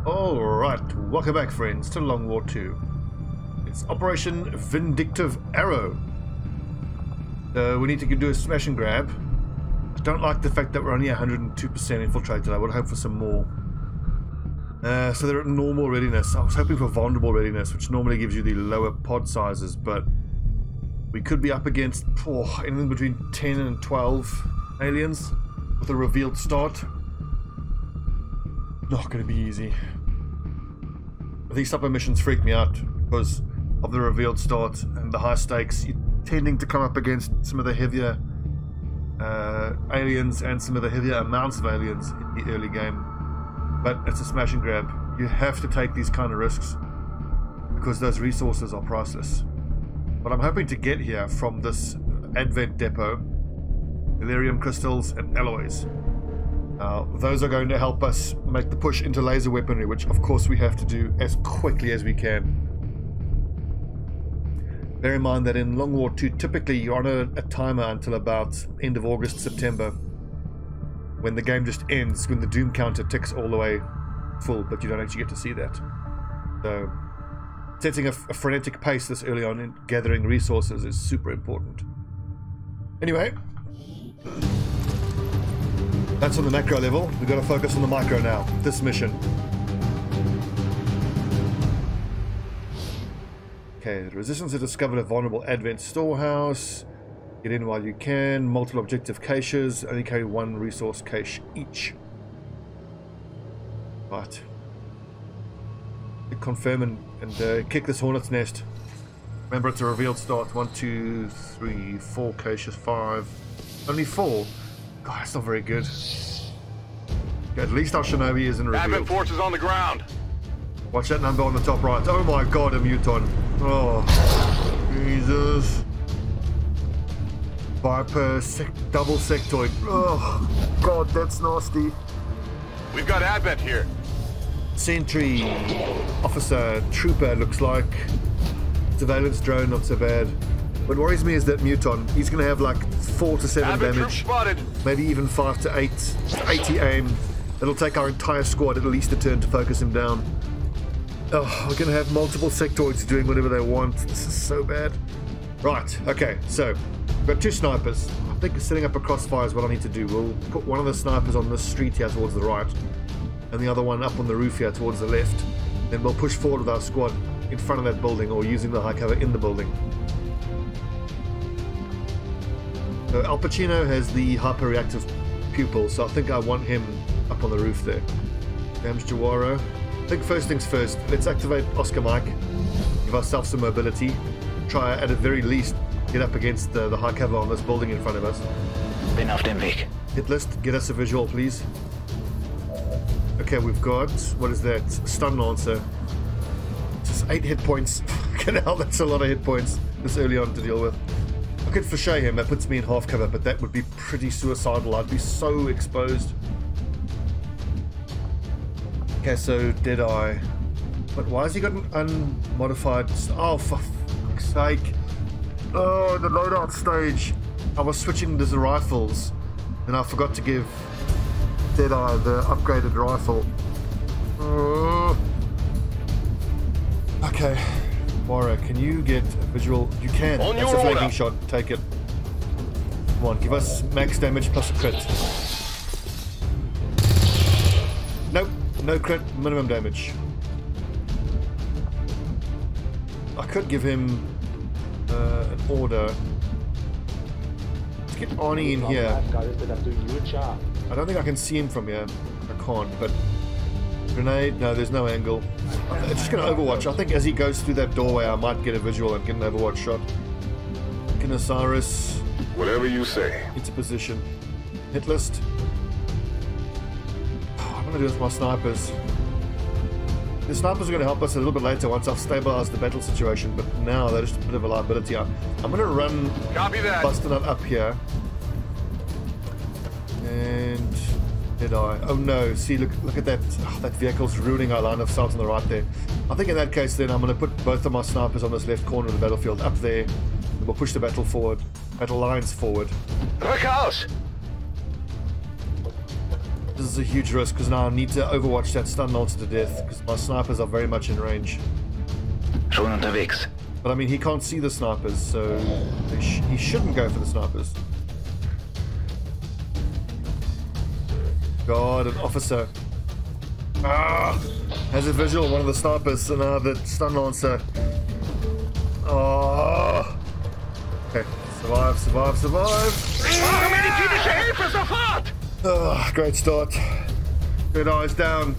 Alright, welcome back friends to Long War 2. It's Operation Vindictive Arrow. We need to do a smash and grab. I don't like the fact that we're only 102% infiltrated. I would hope for some more. So they're at normal readiness. I was hoping for vulnerable readiness, which normally gives you the lower pod sizes, but we could be up against anything between 10 and 12 aliens with a revealed start. Not going to be easy. These type of missions freak me out because of the revealed start and the high stakes. You're tending to come up against some of the heavier aliens and some of the heavier amounts of aliens in the early game. But it's a smash and grab. You have to take these kind of risks because those resources are priceless. But I'm hoping to get here from this Advent depot, Delirium crystals and alloys. Those are going to help us make the push into laser weaponry, which of course we have to do as quickly as we can. Bear in mind that in Long War 2 typically you're on a timer until about end of August, September, when the game just ends, when the doom counter ticks all the way full, but you don't actually get to see that. So setting a frenetic pace this early on in gathering resources is super important. Anyway, that's on the macro level. We've got to focus on the micro now. This mission. Okay, the resistance has discovered a vulnerable Advent storehouse. Get in while you can. Multiple objective caches. Only carry one resource cache each. Right. Confirm and kick this hornet's nest. Remember, it's a revealed start. 1, 2, 3, 4 caches, 5. Only 4. God, that's not very good. Okay, at least our Shinobi isn't revealed. Advent forces on the ground. Watch that number on the top right. Oh my god, a muton. Oh, Jesus. Viper, double sectoid. Oh, god, that's nasty. We've got Advent here. Sentry, officer, trooper looks like. Surveillance drone, not so bad. What worries me is that muton. He's going to have like 4 to 7 Advent damage. spotted. Maybe even 5 to 8. 80 aim. It'll take our entire squad at least a turn to focus him down. Oh, we're going to have multiple sectoids doing whatever they want. This is so bad. Right, okay, so we've got 2 snipers. I think setting up a crossfire is what I need to do. We'll put one of the snipers on this street here towards the right, and the other one up on the roof here towards the left. Then we'll push forward with our squad in front of that building, or using the high cover in the building. So Al Pacino has the hyper-reactive pupil, so I think I want him up on the roof there. Damage Jawara. I think first things first, let's activate Oscar Mike, give ourselves some mobility, try at the very least get up against the high cover on this building in front of us. Bin auf dem Weg. Hit list, get us a visual please. Okay, we've got, what is that? Stun Lancer. Just 8 hit points. Fucking hell, that's a lot of hit points this early on to deal with. I could fochet him, that puts me in half cover, but that would be pretty suicidal. I'd be so exposed. Okay, so Deadeye. But why has he got an unmodified... Oh, for fuck's sake. Oh, the loadout stage. I was switching to the rifles, and I forgot to give Deadeye the upgraded rifle. Okay. Moira, can you get a visual? You can. On That's your a flanking order. shot. Take it. Come on, give us max damage plus a crit. Nope. No crit, minimum damage. I could give him an order. Let's get Arnie in here. I don't think I can see him from here. I can't, but... Grenade? No, there's no angle. I'm just going to overwatch. I think as he goes through that doorway, I might get a visual and get an overwatch shot. Osiris. Whatever you say. Into position. Hit list. What am I going to do with my snipers? The snipers are going to help us a little bit later once I've stabilized the battle situation, but now they're just a bit of a liability. I'm going to run Copy that. Busting it up here. And... Deadeye. Oh no, see, look at that. Oh, that vehicle's ruining our line of sight on the right there. I think in that case then I'm going to put both of my snipers on this left corner of the battlefield up there, and we'll push the battle lines forward. Rücke aus. This is a huge risk because now I need to overwatch that stun launcher to death because my snipers are very much in range. Schon unterwegs. But I mean, he can't see the snipers, so he shouldn't go for the snipers. God, an officer. Ah! Has a visual of one of the snipers, so now the stun lancer. Oh! Okay, survive, survive, survive! Oh, great start. Good eyes down.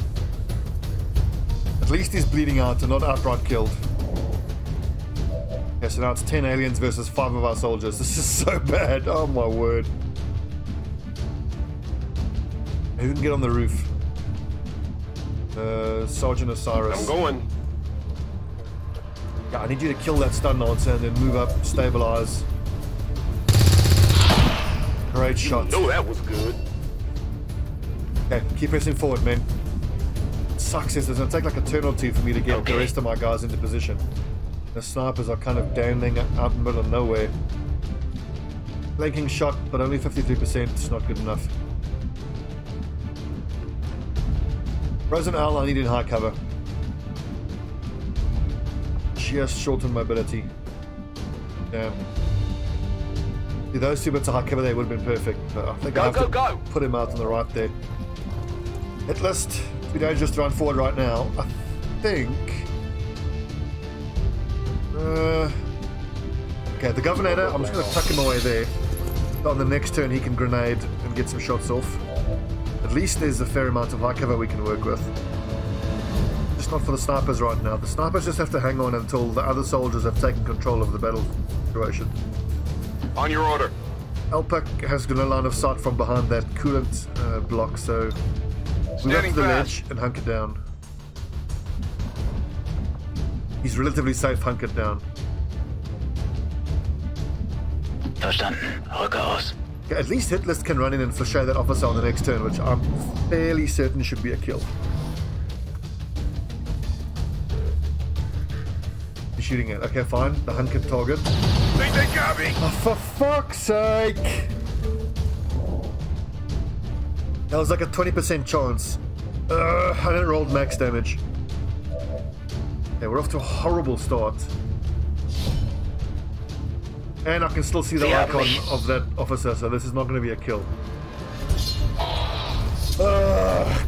At least he's bleeding out and not outright killed. Okay, so now it's 10 aliens versus 5 of our soldiers. This is so bad. Oh my word. Who can get on the roof? Sergeant Osiris. I'm going. Yeah, I need you to kill that stun lancer and then move up, stabilize. Great shot. No, that was good. Okay, keep pressing forward, man. It sucks is it's gonna take like a turn or two for me to get the rest of my guys into position. The snipers are kind of downling out in the middle of nowhere. Flanking shot, but only 53%. It's not good enough. Frozen Owl, I need in high cover. Just shorten mobility. Damn. See, those 2 bits of high cover there would have been perfect. But I think I have to put him out on the right there. Hit list. We don't just run forward right now. I think. Okay, the Governor. I'm just going to tuck him away there. On the next turn, he can grenade and get some shots off. At least there's a fair amount of high cover we can work with. Just not for the snipers right now. The snipers just have to hang on until the other soldiers have taken control of the battle situation. On your order. Alpac has got a line of sight from behind that coolant block, so move up to the ledge and hunker down. He's relatively safe hunkered down. Verstanden. Rücke aus. Okay, at least Hitlist can run in and flashay that officer on the next turn, which I'm fairly certain should be a kill. He's shooting it. Okay, fine. The hunkered target. Think they got me. Oh, for fuck's sake! That was like a 20% chance. I didn't roll max damage. Okay, we're off to a horrible start. And I can still see the icon of that officer, so this is not going to be a kill.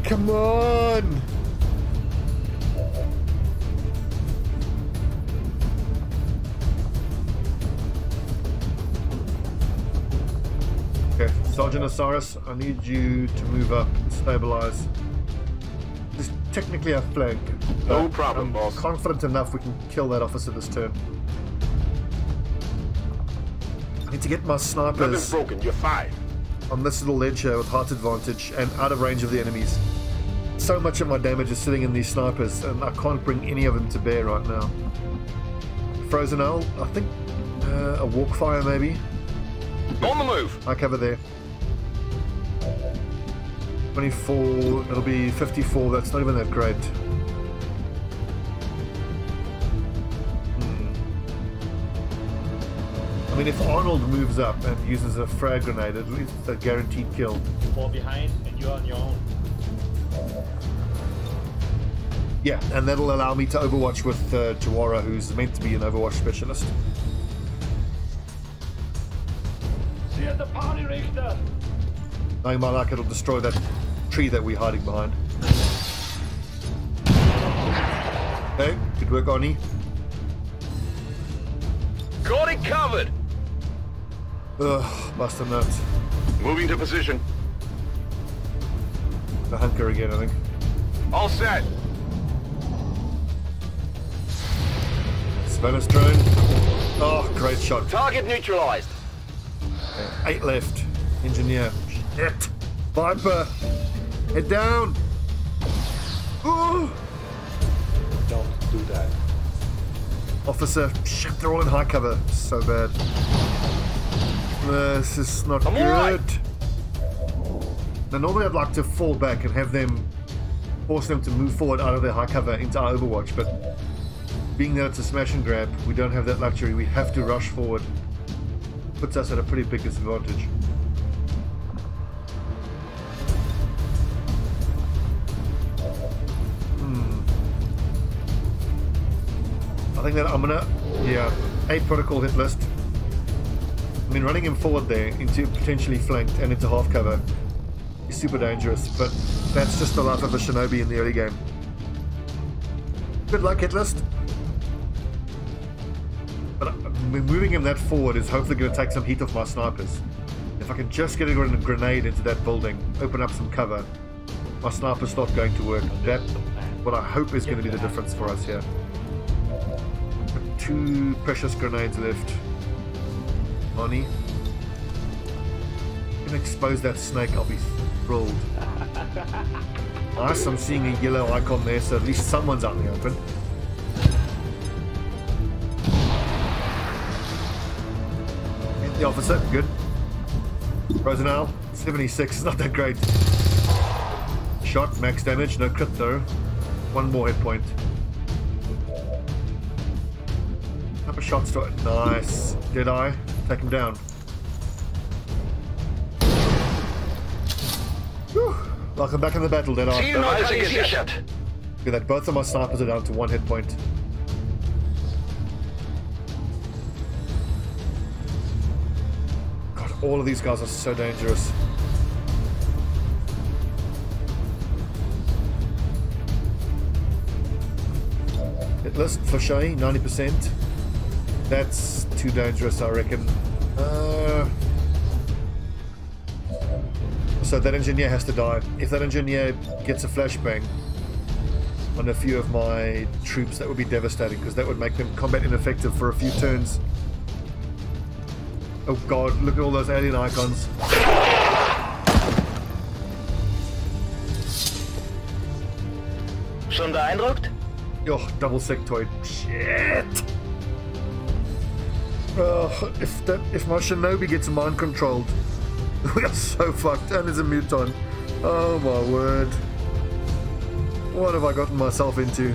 Come on! Okay, Sergeant Osiris, I need you to move up and stabilize. This is technically a flank. No problem, boss. I'm confident enough we can kill that officer this turn. I need to get my snipers. Nothing's broken. You're fine. On this little ledge here with height advantage and out of range of the enemies. So much of my damage is sitting in these snipers and I can't bring any of them to bear right now. Frozen Owl, I think a walk fire maybe. On the move. I cover there. 24, it'll be 54, that's not even that great. I mean, if Arnold moves up and uses a frag grenade, at least it's a guaranteed kill. You fall behind and you're on your own. Yeah, and that'll allow me to overwatch with Jawara, who's meant to be an overwatch specialist. See at the party, Richter! Knowing my luck, it'll destroy that tree that we're hiding behind. Okay, good work, Arnie. Got it covered. Ugh, bust a nut. Moving to position. The hunker again, I think. All set. Spanish drone. Oh, great shot. Target neutralized. Okay, 8 left. Engineer. Shit. Viper. Head down. Ooh. Don't do that. Officer. Shit, they're all in high cover. So bad. This is not good. Right. Now, normally I'd like to fall back and have them force them to move forward out of their high cover into our overwatch, but being that it's a smash and grab, we don't have that luxury. We have to rush forward. Puts us at a pretty big disadvantage. think that I'm gonna, yeah, 8 protocol hit list. I mean, running him forward there into potentially flanked and into half cover is super dangerous, but that's just the life of a shinobi in the early game. Good luck, hit list. But moving him that forward is hopefully going to take some heat off my snipers. If I can just get a grenade into that building, open up some cover, my sniper's not going to work. That's what I hope is going to be the difference for us here. 2 precious grenades left. Money. Can expose that snake, I'll be thrilled. Nice, I'm seeing a yellow icon there, so at least someone's out in the open. Hit the officer, good. Rosenau, 76, not that great. Shot, max damage, no crit though. 1 more hit point. Up a shot start, nice. Dead eye, take him down. Whew. Welcome back in the battle, Dead eye. Zielmarker gesichert. Look at that, both of my snipers are down to 1 hit point. God, all of these guys are so dangerous. Hit list for Shay, 90%. That's too dangerous, I reckon. So that engineer has to die. If that engineer gets a flashbang on a few of my troops, that would be devastating, because that would make them combat ineffective for a few turns. Oh god, look at all those alien icons. Schon beeindruckt? Oh, double sectoid. Shit! If my shinobi gets mind controlled, we are so fucked. And there's a muton. Oh my word. What have I gotten myself into?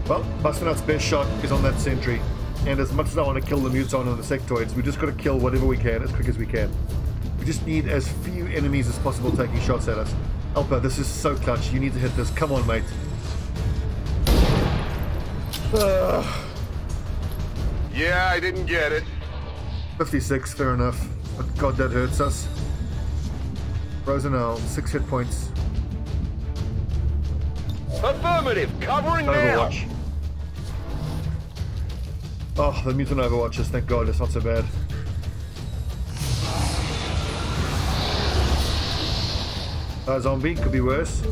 Well, Busternut's best shot is on that sentry. And as much as I want to kill the muton and the sectoids, we just got to kill whatever we can as quick as we can. We just need as few enemies as possible taking shots at us. Alpa, this is so clutch. You need to hit this. Come on, mate. Yeah, I didn't get it. 56, fair enough. But god, that hurts us. Rosenau, 6 hit points. Affirmative, covering Overwatch. Oh, the mutant overwatches, thank god, it's not so bad. Zombie, could be worse.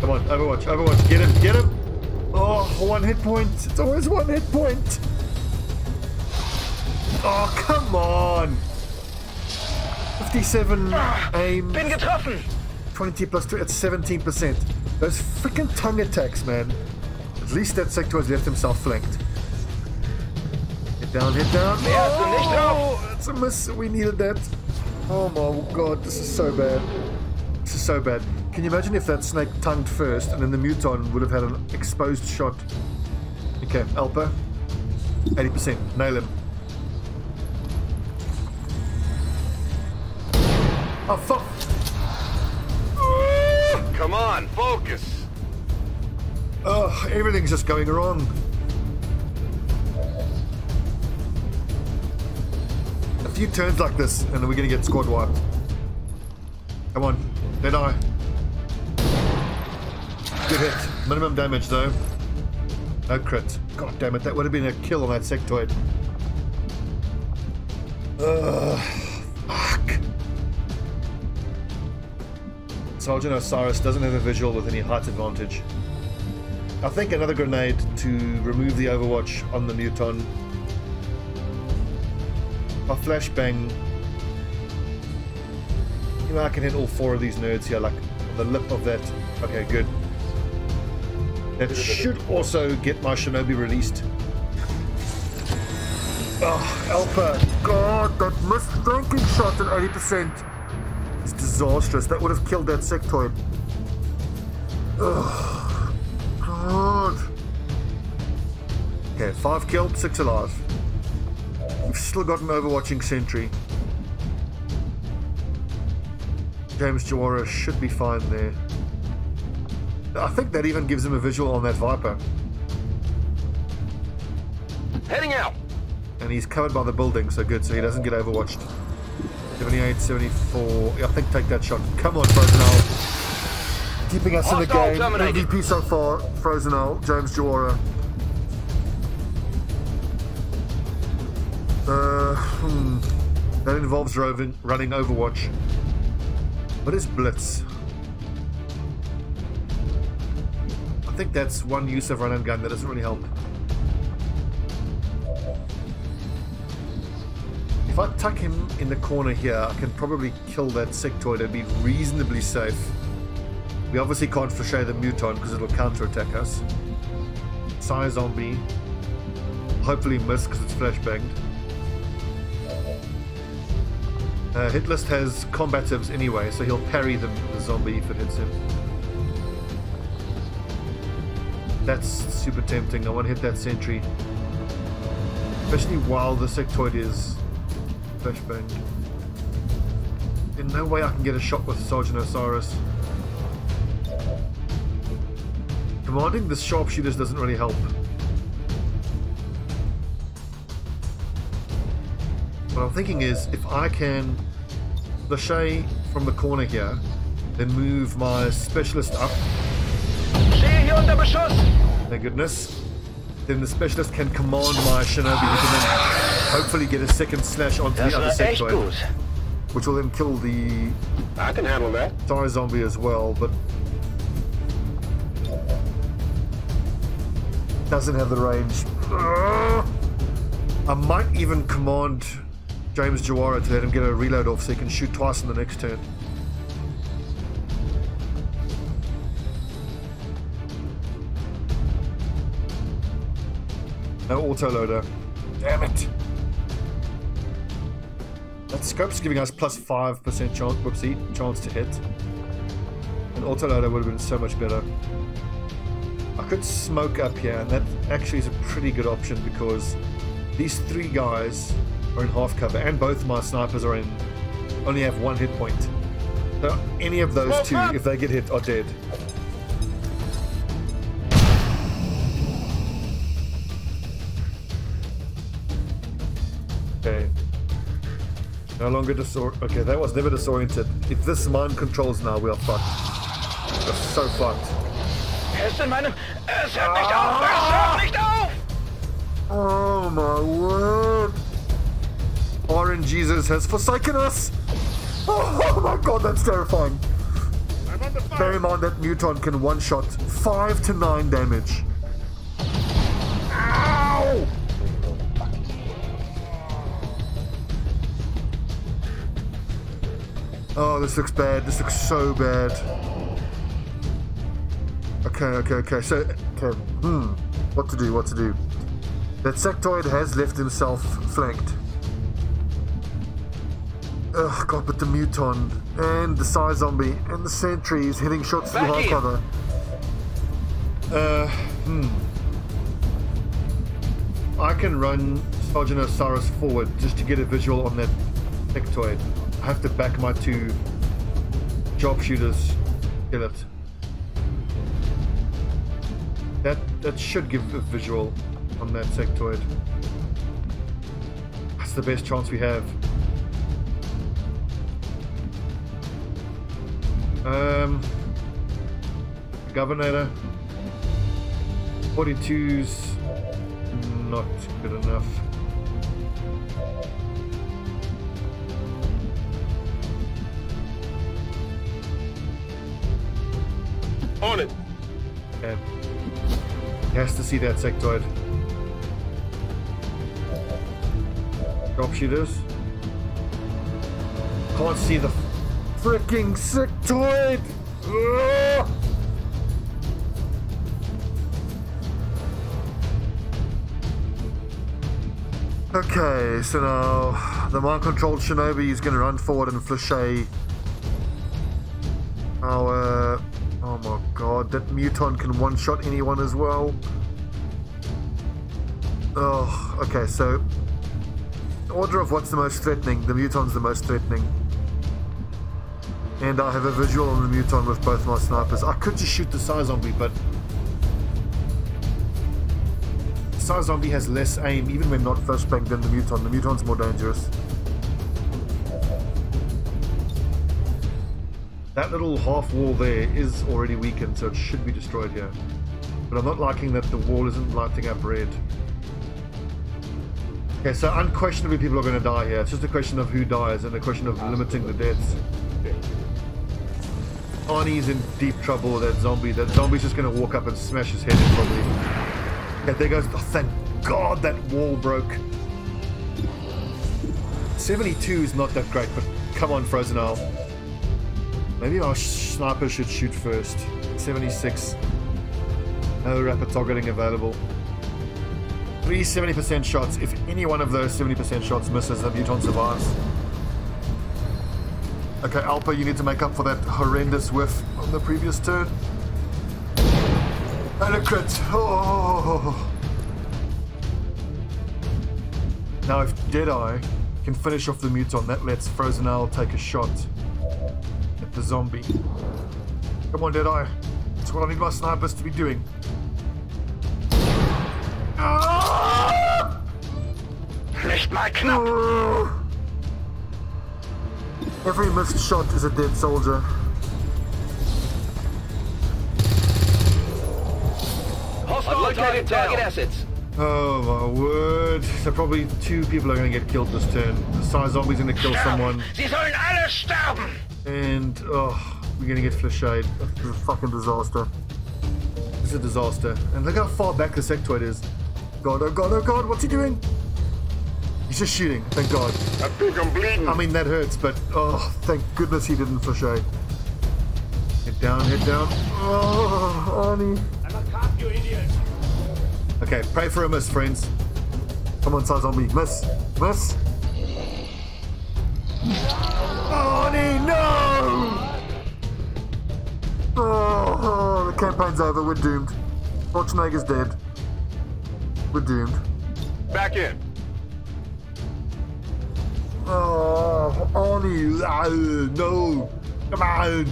Come on, Overwatch, Overwatch, get him, get him! Oh, 1 hit point, it's always 1 hit point! Oh, come on! 57 aim. Bin getroffen! 20 plus 2, it's 17%. Those freaking tongue attacks, man. At least that sector has left himself flanked. Hit down, hit down. Oh, that's a miss. We needed that. Oh my god, this is so bad. This is so bad. Can you imagine if that snake tongued first and then the muton would have had an exposed shot? Okay, Alpa. 80%. Nail him. Oh, fuck. Come on, focus. Oh, everything's just going wrong. A few turns like this, and then we're going to get squad wiped. Come on, dead eye. Good hit. Minimum damage, though. No crit. God damn it, that would have been a kill on that sectoid. Fuck. Sergeant Osiris doesn't have a visual with any height advantage. I think another grenade to remove the overwatch on the muton. A flashbang. You know, I can hit all 4 of these nerds here, like on the lip of that. Okay, good. That should also get my shinobi released. Oh, Alpa. God, that missed flanking shot at 80%. It's disastrous. That would have killed that sectoid. Oh, God. Okay, 5 killed, 6 alive. We've still got an overwatching sentry. James Jawara should be fine there. I think that even gives him a visual on that Viper. Heading out. And he's covered by the building, so good, so he doesn't get overwatched. 78, 74. I think take that shot. Come on, Frozenal. Keeping us in the Hostile game. terminated. MVP so far, Frozenal, James Jawara. That involves running Overwatch. What is Blitz? I think that's one use of run and gun that doesn't really help. If I tuck him in the corner here, I can probably kill that sectoid and be reasonably safe. We obviously can't flasher the Muton because it'll counterattack us. Psy Zombie. Hopefully miss because it's flashbanged. Hit list has combatives anyway, so he'll parry the zombie if it hits him. That's super tempting. I want to hit that sentry. Especially while the sectoid is flashbanged. In no way I can get a shot with Sergeant Osiris. Commanding the sharpshooters doesn't really help. What I'm thinking is, if I can flasher from the corner here, then move my specialist up. Thank goodness. Then the specialist can command my shinobi, who can then hopefully get a second slash onto the other sectoid, which will then kill the I can handle that. Psy zombie as well, but doesn't have the range. I might even command James Jawara to let him get a reload off so he can shoot twice in the next turn. No autoloader. Damn it. That scope's giving us plus 5% chance, whoopsie, chance to hit. An autoloader would have been so much better. I could smoke up here, and that actually is a pretty good option because these three guys are in half cover, and both my snipers are in only have 1 hit point. So any of those two, if they get hit, are dead. Okay. No longer okay, that was never disoriented. If this mind controls now, we are fucked. We're so fucked. Es hört nicht auf! Es hört nicht auf! Oh my word! Orange Jesus has forsaken us! Oh my god, that's terrifying. Bear in mind that Muton can one-shot 5 to 9 damage. Ow! Oh, this looks bad. This looks so bad. Okay. So, what to do? That sectoid has left himself flanked. Oh god, but the Muton and the Psy zombie and the sentry is hitting shots through hard cover. I can run Sergeant Osiris forward just to get a visual on that sectoid. I have to back my 2 sharpshooters, kill it. That should give a visual on that sectoid. That's the best chance we have. Governor 42's not good enough. On it. Okay. He has to see that sectoid. Sharpshooters. Can't see the freaking sectoid! Ugh! Okay, so now the mind-controlled shinobi is going to run forward and flasher our... oh my god, that Muton can one-shot anyone as well. Oh, okay, so order of what's the most threatening. The Muton's the most threatening. And I have a visual on the Muton with both my snipers. I could just shoot the Psy Zombie, but the Psy Zombie has less aim even when not flashbanged than the Muton. The Muton's more dangerous. That little half wall there is already weakened, so it should be destroyed here. But I'm not liking that the wall isn't lighting up red. Okay, so unquestionably people are going to die here. It's just a question of who dies and a question of limiting the deaths. Arnie's in deep trouble with that zombie. That zombie's just going to walk up and smash his head in probably. Okay, there goes. Oh, thank God that wall broke. 72 is not that great, but come on, Frozen Owl. Maybe our sniper should shoot first. 76. No rapid targeting available. 3 70% shots. If any one of those 70% shots misses, the Muton survives. Okay, Alpha, you need to make up for that horrendous whiff on the previous turn. And a crit. Oh. Now if Deadeye can finish off the Muton, that lets Frozen Owl take a shot at the zombie. Come on, Deadeye. That's what I need my snipers to be doing. Nicht mal knapp. Every missed shot is a dead soldier. Hostile located target assets. Oh my word. So probably 2 people are going to get killed this turn. The Psy Zombie's going to kill someone. Sie sollen alle sterben. And, oh, we're going to get flashed. That's a fucking disaster. It's a disaster. And look how far back the sectoid is. God, oh God, oh God, what's he doing? He's just shooting, thank God. I think I'm bleeding. I mean, that hurts, but, oh, thank goodness he didn't flashe. Head down, head down. Oh, Arnie. I'm a cop, you idiot. Okay, pray for a miss, friends. Come on, Psy Zombie. Miss. Miss. Arnie, no! Oh, the campaign's over. We're doomed. Schwarzenegger's dead. We're doomed. Back in. Oh, Arnie. No. Come on.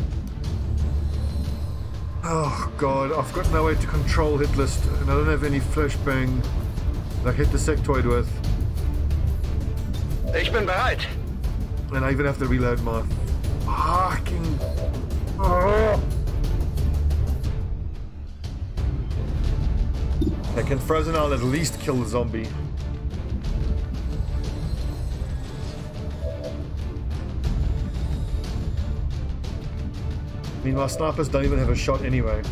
Oh, God. I've got no way to control hit list, and I don't have any flashbang that I hit the sectoid with. Ich bin bereit. And I even have to reload my fucking... Oh. Okay, can Frozen Owl at least kill the zombie? I mean, my snipers don't even have a shot anyway,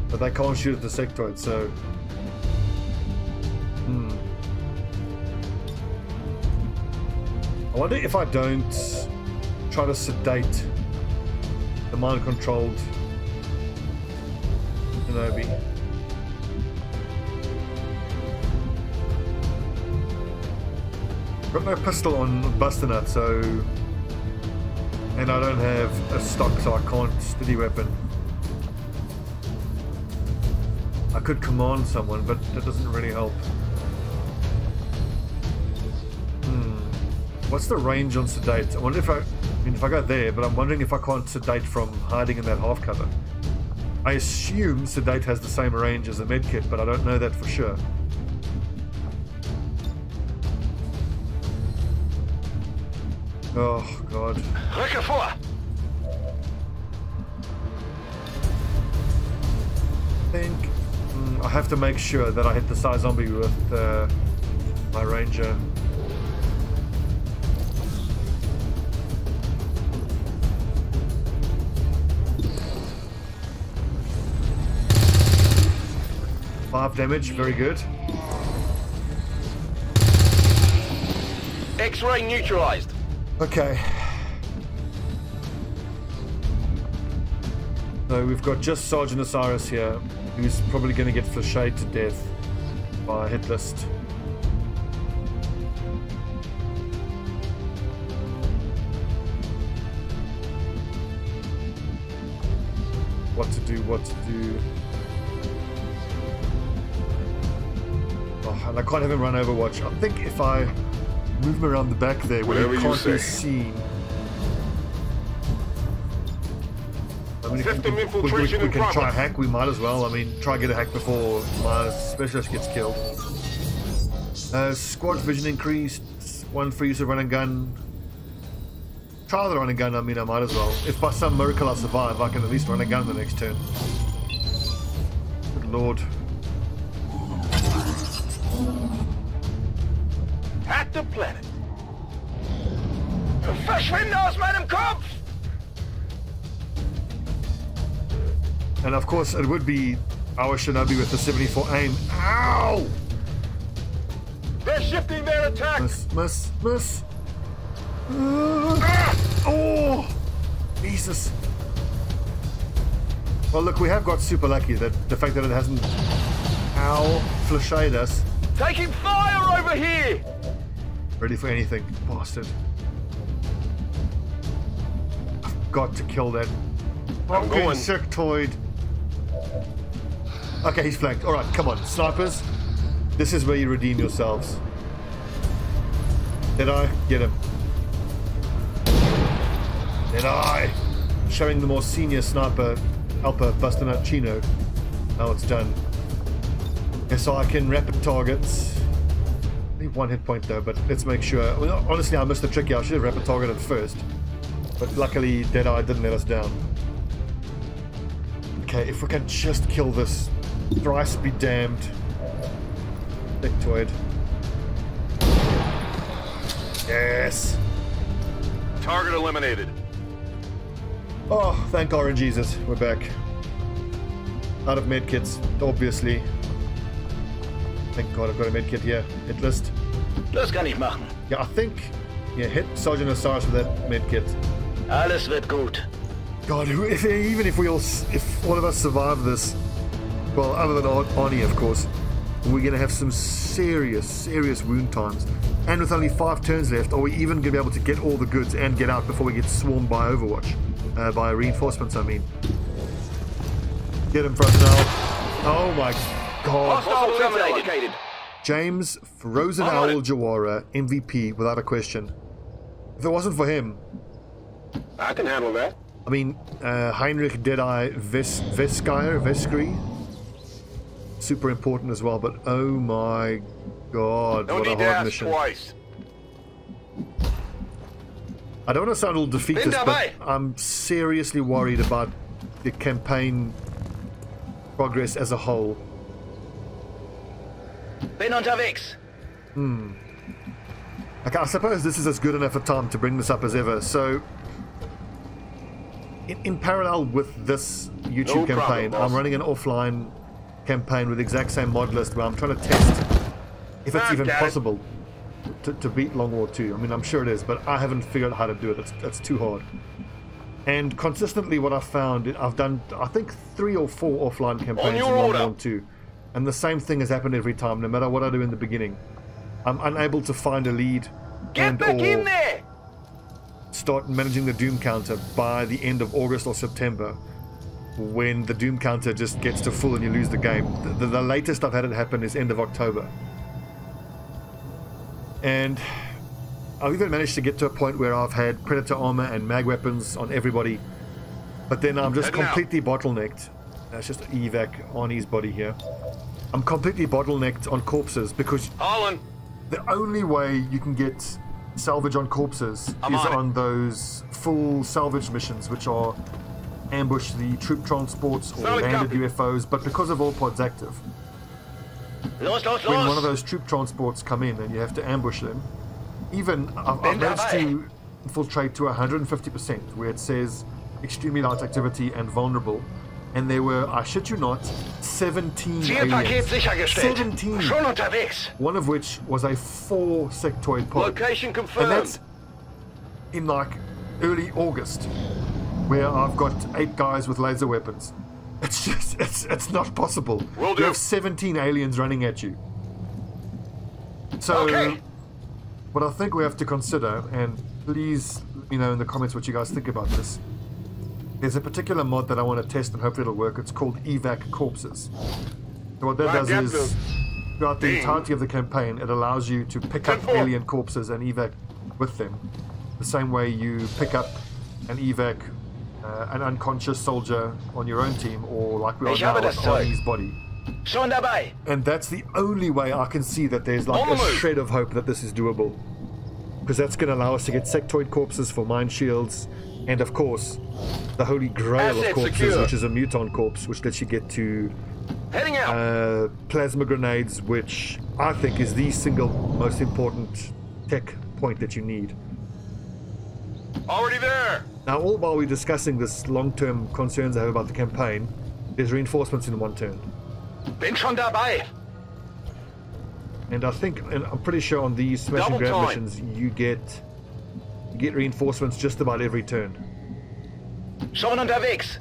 but they can't shoot at the sectoid, so... I wonder if I don't try to sedate the mind-controlled Stobbie. Got no pistol on Bustinut, so... And I don't have a stock, so I can't steady weapon. I could command someone, but that doesn't really help. What's the range on sedate? I wonder if I mean, if I go there, but I'm wondering if I can't sedate from hiding in that half cover. I assume sedate has the same range as a medkit, but I don't know that for sure. Oh, God. Rücke vor! I think I have to make sure that I hit the Psy Zombie with my Ranger. Five damage, very good. X-ray neutralized. Okay. So we've got just Sergeant Osiris here, who's probably going to get flashed to death by a hit list. What to do, what to do. Oh, and I can't have him run Overwatch. I think if I move him around the back there where he can't be seen. I mean, System we infiltration in can try progress. hack, we might as well. I mean, try get a hack before my specialist gets killed. Squad vision increased, 1 for use of run and gun. Try the run and gun, I mean, I might as well. If by some miracle I survive, I can at least run a gun the next turn. Good lord. Hack the planet. Verschwinde aus meinem Kopf! And of course, it would be our Shinobi with the 74 aim. Ow! They're shifting their attack. Miss. Oh! Jesus. Well, look, we have got super lucky that the fact that it hasn't flashed us. Taking fire over here! Ready for anything, bastard. I've got to kill that I'm fucking going. insectoid. Okay, he's flanked. Alright, come on, snipers. This is where you redeem yourselves. Did I? Get him. Did I? Showing the more senior sniper helper busting out Chino. Now it's done. Okay, so I can rapid targets. Leave 1 hit point though, but let's make sure. Well, honestly, I missed the trick here. I should have rapid targeted first. But luckily, Deadeye didn't let us down. Okay, if we can just kill this. Thrice be damned. Insectoid. Yes. Target eliminated. Oh, thank Orange Jesus. We're back. Out of medkits, obviously. Thank God I've got a medkit here. Hit list. Das kann ich machen. Yeah, I think. Yeah, hit Sergeant Osiris with that medkit. Alles wird gut. God, even if all of us survive this, well, other than Arnie, of course, we're going to have some serious wound times. And with only 5 turns left, are we even going to be able to get all the goods and get out before we get swarmed by Overwatch? By reinforcements, I mean. Get him for us now. Oh my God. Hostile terminated. James Frozen Owl Jawara, MVP, without a question. If it wasn't for him, I can handle that. I mean, Heinrich Deadeye Veskry, super important as well, but oh my God, No what a need to hard ask mission. twice. I don't want to sound all defeatist, Bin but dabei. I'm seriously worried about the campaign progress as a whole. Bin unterwegs. Okay, I suppose this is as good enough a time to bring this up as ever. So, in parallel with this YouTube No campaign, problem, boss. I'm running an offline campaign with the exact same mod list where I'm trying to test if it's even got it. possible to beat Long War 2. I mean, I'm sure it is, but I haven't figured out how to do it. It's too hard. And consistently what I've found, I've done, I think, 3 or 4 offline campaigns in your Long order. War 2. And the same thing has happened every time, no matter what I do in the beginning. I'm unable to find a lead Get and back in or there! start managing the Doom counter by the end of August or September, when the Doom counter just gets to full and you lose the game. The latest I've had it happen is end of October. And I've even managed to get to a point where I've had Predator armor and mag weapons on everybody, but then I'm just Heading out. completely bottlenecked. That's just evac Arnie's body here. I'm completely bottlenecked on corpses because Holland. the only way you can get salvage on corpses I'm is on it. on those full salvage missions, which are ambush the troop transports or Solid landed copy. UFOs, but because of all pods active, Los, los, when one of los! those troop transports come in and you have to ambush them, even I've Bin managed dabei. to infiltrate to 150%, where it says extremely light activity and vulnerable, and there were, I shit you not, 17 Zielpaket aliens. sichergestellt. 17! Schon unterwegs. One of which was a 4 sectoid pod. Location And confirmed. that's in like early August, where I've got 8 guys with laser weapons. It's just, it's not possible. Will You do. have 17 aliens running at you. So, Okay. what I think we have to consider, and please let me know in the comments what you guys think about this. There's a particular mod that I want to test and hopefully it'll work. It's called Evac Corpses. So what that Well, does get is, the throughout the thing. entirety of the campaign, it allows you to pick up 10-4. alien corpses and evac with them. The same way you pick up and evac an unconscious soldier on your own team, or like we are Ich now habe with das Zeug. Arnie's body. Schon dabei. And that's the only way I can see that there's like On the a move. shred of hope that this is doable. Because that's going to allow us to get sectoid corpses for mine shields, and of course, the holy grail of Asset corpses, secure. which is a muton corpse, which lets you get to Heading out. plasma grenades, which I think is the single most important tech point that you need. Already there. Now, all while we're discussing this long-term concerns I have about the campaign, there's reinforcements in one turn. Bin schon dabei. And I think, and I'm pretty sure on these smash and Double grab time. missions, you get reinforcements just about every turn. Schon unterwegs.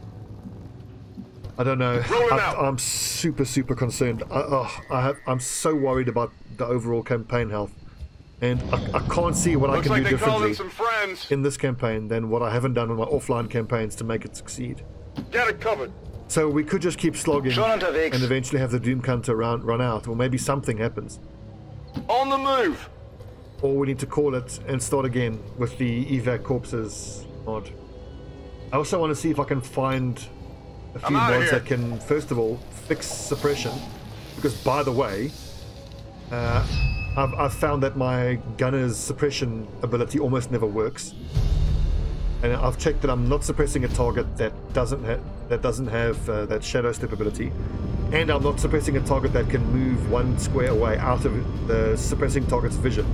I don't know. Roll 'em out. I'm super concerned. I'm so worried about the overall campaign health, and I can't see what Looks I like can do they called in differently some friends. in this campaign than what I haven't done on my offline campaigns to make it succeed. Get it covered. So we could just keep slogging Schon unterwegs. and eventually have the Doom Counter run out, or maybe something happens. On the move. Or we need to call it and start again with the evac corpses mod. I also want to see if I can find a few outta mods here. that can, first of all, fix suppression. Because, by the way, I've found that my gunner's suppression ability almost never works. And I've checked that I'm not suppressing a target that doesn't have that shadow step ability, and I'm not suppressing a target that can move one square away out of the suppressing target's vision.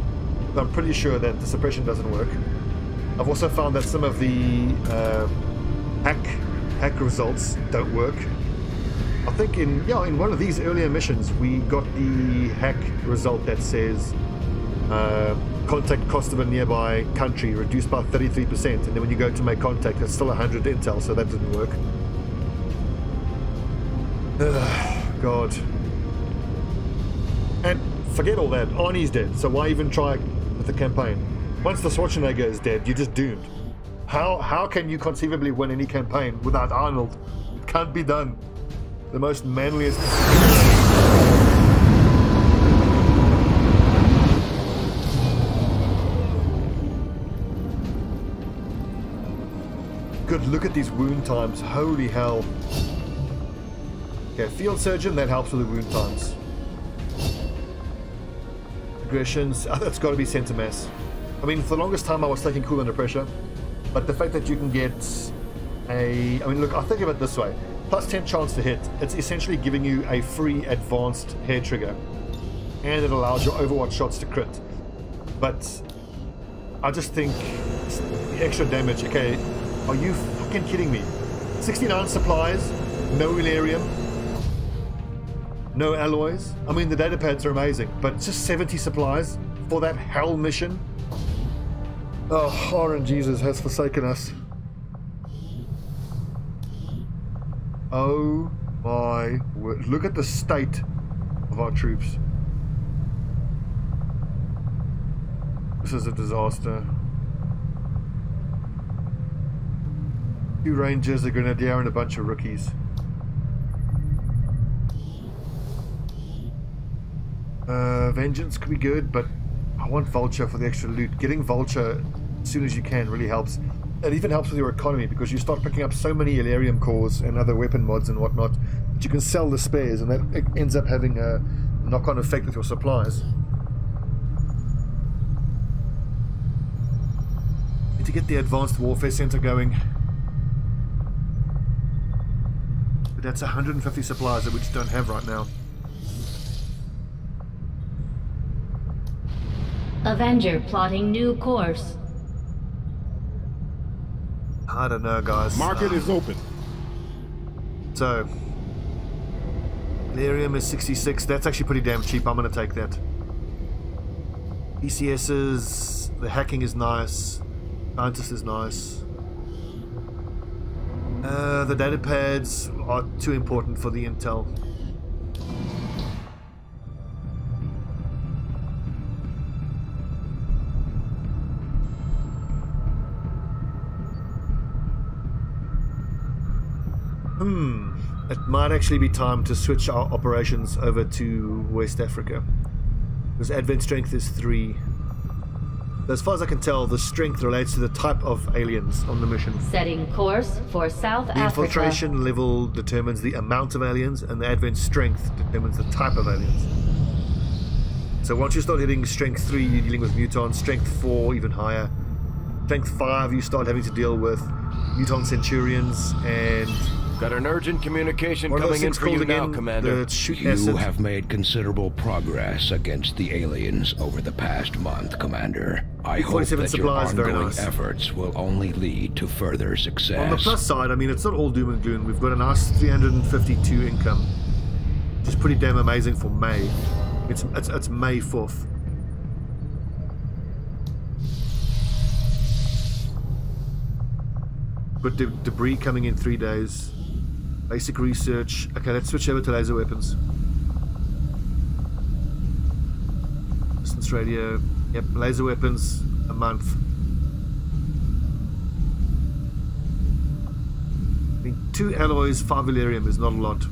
So I'm pretty sure that the suppression doesn't work. I've also found that some of the hack results don't work. I think in one of these earlier missions we got the hack result that says contact cost of a nearby country reduced by 33%, and then when you go to make contact it's still 100 intel, so that didn't work. God. And forget all that, Arnie's dead, so why even try with the campaign? Once the Schwarzenegger is dead, you're just doomed. How can you conceivably win any campaign without Arnold? It can't be done. The most manliest... Good, look at these wound times. Holy hell. Okay, field surgeon, that helps with the wound times. Aggressions, that's got to be center mass. I mean, for the longest time I was taking cool under pressure, but the fact that you can get I mean, look, I think of it this way. Plus 10 chance to hit, it's essentially giving you a free advanced hair trigger, and it allows your Overwatch shots to crit. But I just think the extra damage, okay, are you fucking kidding me? 69 supplies, no Illyrium, no alloys. I mean, the data pads are amazing, but just 70 supplies for that hell mission? Oh, Orange Jesus has forsaken us. Oh my word. Look at the state of our troops. This is a disaster. 2 Rangers, a Grenadier, and a bunch of rookies. Vengeance could be good, but I want Vulture for the extra loot. Getting Vulture as soon as you can really helps. It even helps with your economy, because you start picking up so many Illyrium cores and other weapon mods and whatnot that you can sell the spares, and that ends up having a knock-on effect with your supplies. Need to get the Advanced Warfare Center going. But that's 150 supplies that we just don't have right now. Avenger plotting new course. I don't know, guys. Market is open. So, Illyrium is 66. That's actually pretty damn cheap. I'm going to take that. PCS's, the hacking is nice. Scientist is nice. The data pads are too important for the intel. It might actually be time to switch our operations over to West Africa, because Advent Strength is 3. As far as I can tell, the strength relates to the type of aliens on the mission. Setting course for South The Africa. infiltration level determines the amount of aliens, and the advent strength determines the type of aliens. So once you start hitting strength 3, you're dealing with mutants. Strength 4, even higher. Strength 5, you start having to deal with mutant centurions and... Got an urgent communication What are coming those in things for you called now, again? Commander. The shoot You acid. have made considerable progress against the aliens over the past month, Commander. I hope 47 that your supplies, very ongoing nice. efforts will only lead to further success. On the plus side, I mean, it's not all doom and gloom. We've got a nice 352 income, which is pretty damn amazing for May. It's May 4th. Got debris coming in 3 days. Basic research. Okay, let's switch over to laser weapons. Distance radio. Yep, laser weapons, a month. I mean, 2 alloys, 5 valerium is not a lot.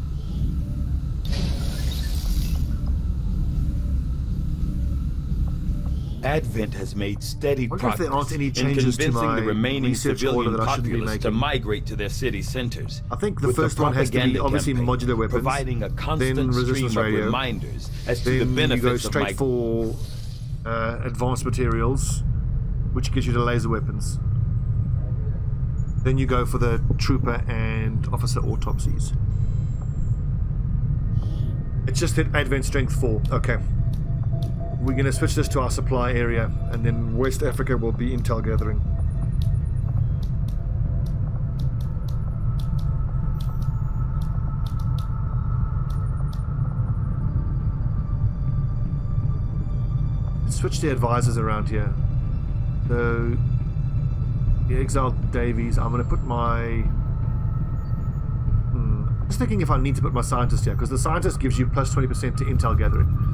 Advent has made steady I wonder if progress there aren't any in changes to convincing my the remaining research order civilian that I shouldn't be populace to making. migrate to their city centers. I think the With first one has to be propaganda obviously campaign, modular weapons, providing a constant then resistance stream radio, of reminders as to the then you go benefits of straight for advanced materials, which gives you the laser weapons. Then you go for the trooper and officer autopsies. It's just hit advent strength 4. Okay. We're going to switch this to our supply area, and then West Africa will be intel gathering. Let's switch the advisors around here. So, the exiled Davies, I'm going to put my... Just thinking if I need to put my scientist here, because the scientist gives you plus 20% to intel gathering.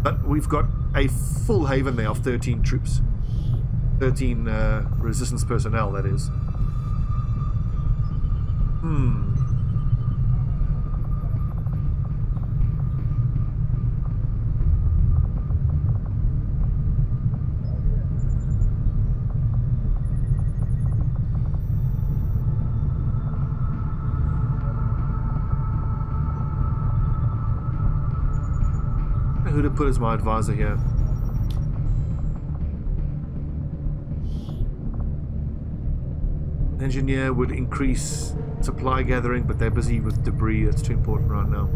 But we've got a full haven there of 13 troops. 13 resistance personnel, that is. Who to put as my advisor here? Engineer would increase supply gathering, but they're busy with debris. That's too important right now.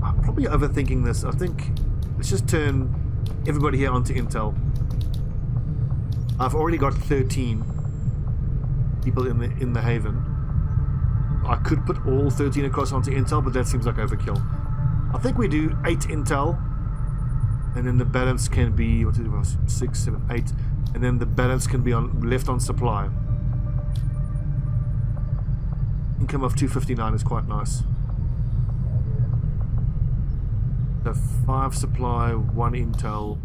I'm probably overthinking this. I think let's just turn everybody here onto intel. I've already got 13 people in the haven. I could put all 13 across onto intel, but that seems like overkill. I think we do 8 intel, and then the balance can be 6, 7, 8, and then the balance can be left on supply. Income of 259 is quite nice. So 5 supply, 1 intel.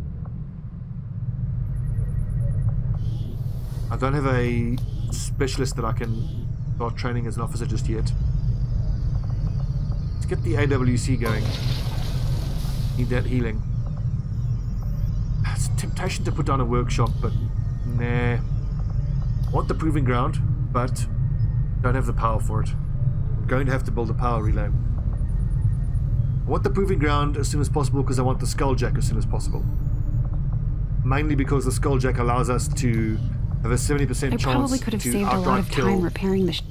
I don't have a specialist that I can start training as an officer just yet. Get the AWC going. Need that healing. It's a temptation to put down a workshop, but nah. I want the proving ground, but don't have the power for it. I'm going to have to build a power relay. I want the proving ground as soon as possible because I want the skulljack as soon as possible. Mainly because the skulljack allows us to have a 70% chance I probably could have to saved a lot outright of kill time repairing the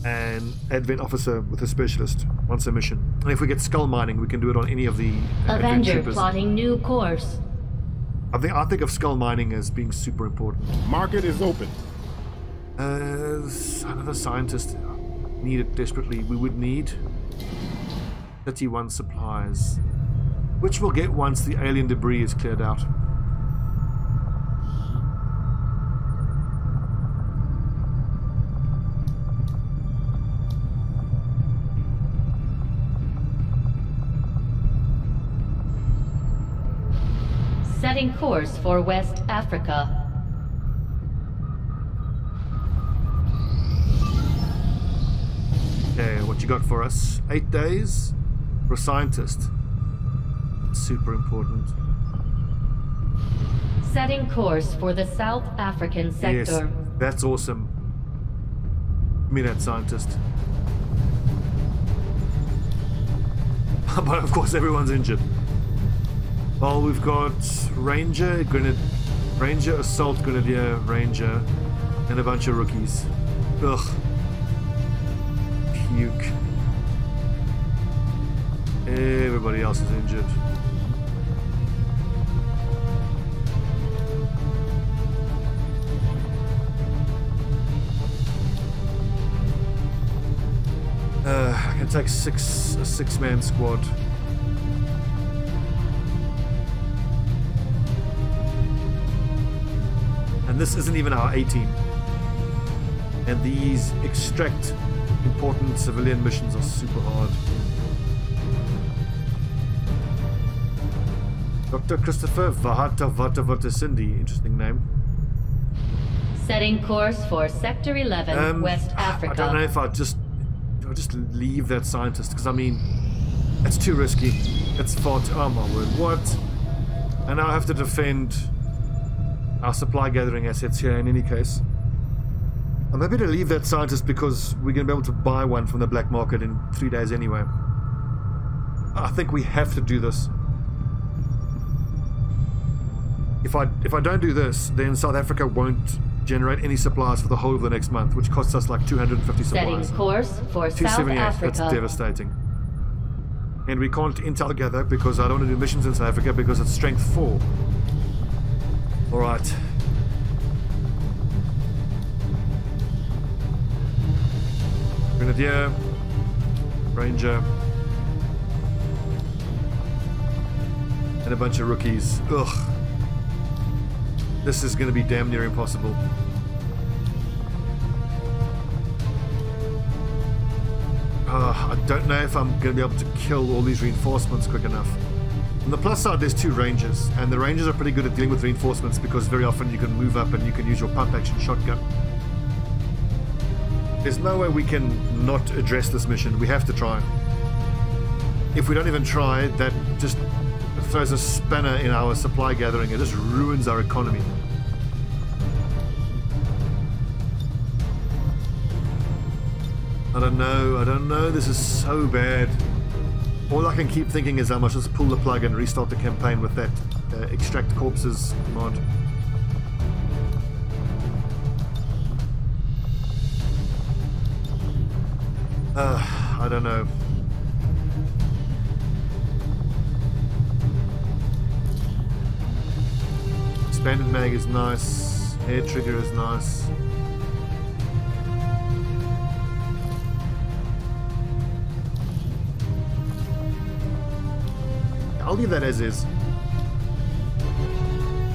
an advent officer with a specialist once a mission. And if we get skull mining, we can do it on any of the Avenger troopers. plotting new course. I think of skull mining as being super important. Market is open. Another scientist. Need it desperately. We would need 31 supplies, which we'll get once the alien debris is cleared out. Setting course for West Africa. Okay, what you got for us? 8 days for a scientist. Super important. Setting course for the South African sector. Yes, that's awesome. Give me that scientist. But of course everyone's injured. Well, we've got Ranger, Ranger, Assault Grenadier, Ranger, and a bunch of rookies. Ugh. Puke. Everybody else is injured. I can take a six-man squad. And this isn't even our A-team. And these extract important civilian missions are super hard. Dr. Christopher Vahata Cindy, interesting name. Setting course for Sector 11, West Africa. I don't know if I'll just leave that scientist, because I mean, it's too risky. It's far too, oh my word, what? And now I have to defend our supply gathering assets here in any case. I'm happy to leave that scientist because we're going to be able to buy one from the black market in 3 days anyway. I think we have to do this. If I don't do this, then South Africa won't generate any supplies for the whole of the next month, which costs us like 250 supplies. Setting course for South 278, Africa. that's devastating. And we can't intel gather because I don't want to do missions in South Africa because it's strength 4. Alright. Grenadier, Ranger, and a bunch of rookies. Ugh. This is going to be damn near impossible. I don't know if I'm going to be able to kill all these reinforcements quick enough. On the plus side, there's 2 Rangers, and the Rangers are pretty good at dealing with reinforcements because very often you can move up and you can use your pump-action shotgun. There's no way we can not address this mission. We have to try. If we don't even try, that just throws a spanner in our supply gathering. It just ruins our economy. I don't know, this is so bad. All I can keep thinking is I must just pull the plug and restart the campaign with that extract corpses mod. I don't know. Expanded mag is nice. Air trigger is nice. I'll leave that as is.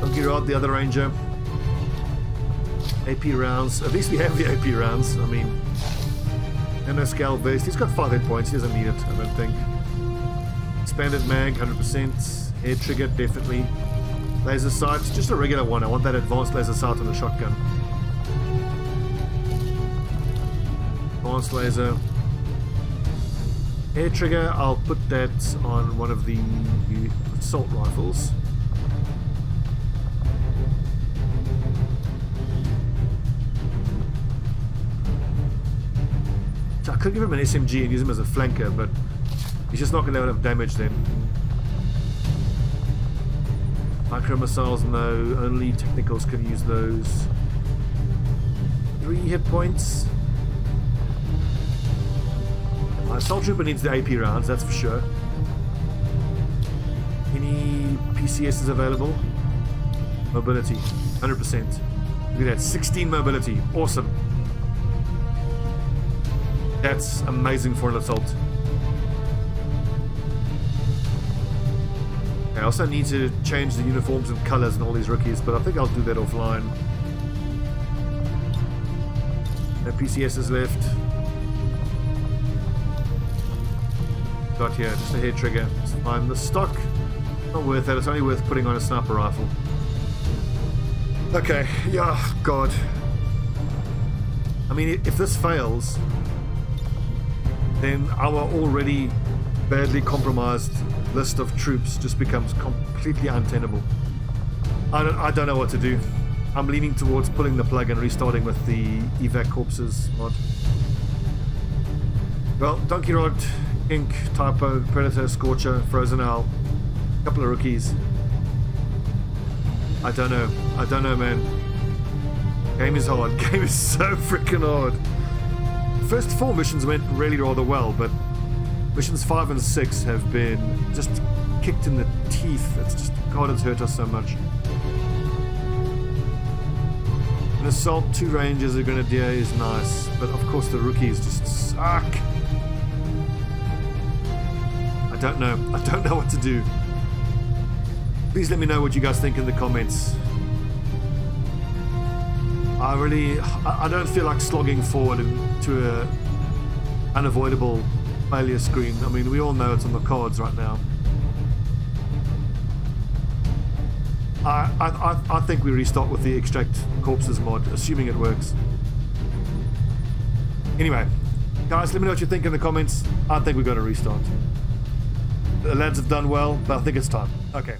I'll gear out the other Ranger. AP rounds. At least we have the AP rounds. I mean, nanoscale vest. He's got 5 hit points. He doesn't need it, I don't think. Expanded mag, 100%. Air trigger, definitely. Laser sight, just a regular one. I want that advanced laser sight on the shotgun. Advanced laser. Air trigger, I'll put that on one of the assault rifles. So I could give him an SMG and use him as a flanker, but he's just not going to have enough damage then. Micro missiles, no. Only technicals can use those. 3 hit points. My assault trooper needs the AP rounds, that's for sure. Any PCSs available? Mobility, 100%. Look at that, 16 mobility, awesome. That's amazing for an assault. I also need to change the uniforms and colors and all these rookies, but I think I'll do that offline. No PCSs left. Got here, just a head trigger. It's fine. The stock, not worth it. It's only worth putting on a sniper rifle. Okay, yeah, God. I mean, if this fails, then our already badly compromised list of troops just becomes completely untenable. I don't know what to do. I'm leaning towards pulling the plug and restarting with the evac corpses mod. Well, Donkey Rod, Ink, Typo, Predator, Scorcher, Frozen Owl, a couple of rookies. I don't know, man. Game is hard. Game is so freaking hard. First 4 missions went really rather well, but missions 5 and 6 have been just kicked in the teeth. It's just, God, it's hurt us so much. An assault, 2 rangers, a grenadier is nice, but of course the rookies just suck. I don't know what to do. Please let me know what you guys think in the comments. I don't feel like slogging forward to a unavoidable failure screen. I mean, we all know it's on the cards right now. I think we restart with the extract corpses mod, assuming it works. Anyway, guys, let me know what you think in the comments. I think we've got to restart. The lads have done well, but I think it's time. Okay.